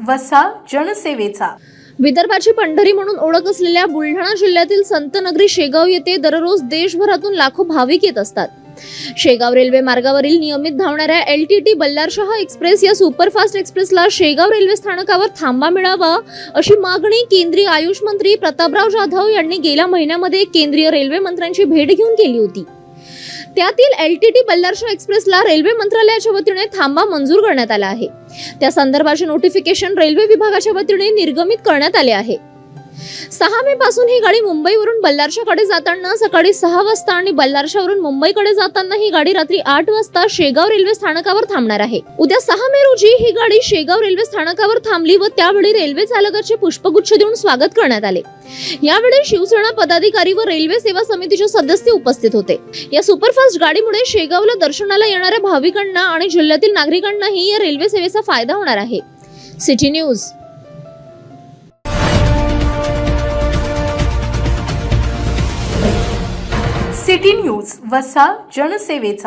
वसा जनसेवेचा। विदर्भाची पंढरी म्हणून ओळख असलेल्या बुलढाणा जिल्ह्यातील संतनगरी शेगाव येथे दररोज देशभरातून लाखो भाविक येत असतात। शेगाव रेल्वे मार्गावरील नियमित धावणाऱ्या LTT बल्लारशाह एक्सप्रेस या सुपरफास्ट एक्सप्रेसला शेगाव रेल्वे स्थानकावर थांबा मिळावा अशी मागणी केंद्रीय आयुष मंत्री प्रतापराव जाधव यांनी गेल्या महिन्यामध्ये केंद्रीय रेल्वे मंत्र्यांची भेट घेऊन केली होती। त्यातील LTT बल्लारशाह एक्सप्रेसला रेल्वे मंत्रालयाच्या वतीने थांबा मंजूर करण्यात आला आहे। त्या संदर्भाचे नोटिफिकेशन रेल्वे विभागाच्या वतीने निर्गमित करण्यात आले आहे। 6 मे पासून ही गाडी मुंबईवरून बल्लारशाहकडे जाताना सकाळी 6 वाजता आणि बल्लारशाहवरून मुंबईकडे जाताना ही गाडी रात्री 8 वाजता शेगाव रेल्वे स्थानकावर थांबणार आहे। उद्या 6 मे रोजी ही गाडी शेगाव रेल्वे स्थानकावर थांबली व त्यावेळी रेल्वे चालकाचे पुष्पगुच्छ देऊन स्वागत करण्यात आले। यावेळी शिवसेना पदाधिकारी व रेल्वे सेवा समितीचे सदस्य उपस्थित होते। या सुपरफास्ट गाडीमुळे शेगावला दर्शनाला येणाऱ्या भाविकांना आणि जिल्ह्यातील नागरिकांनाही या रेल्वे सेवेचा फायदा होणार आहे। City news. सिटी न्यूज वसा जनसेवेचा।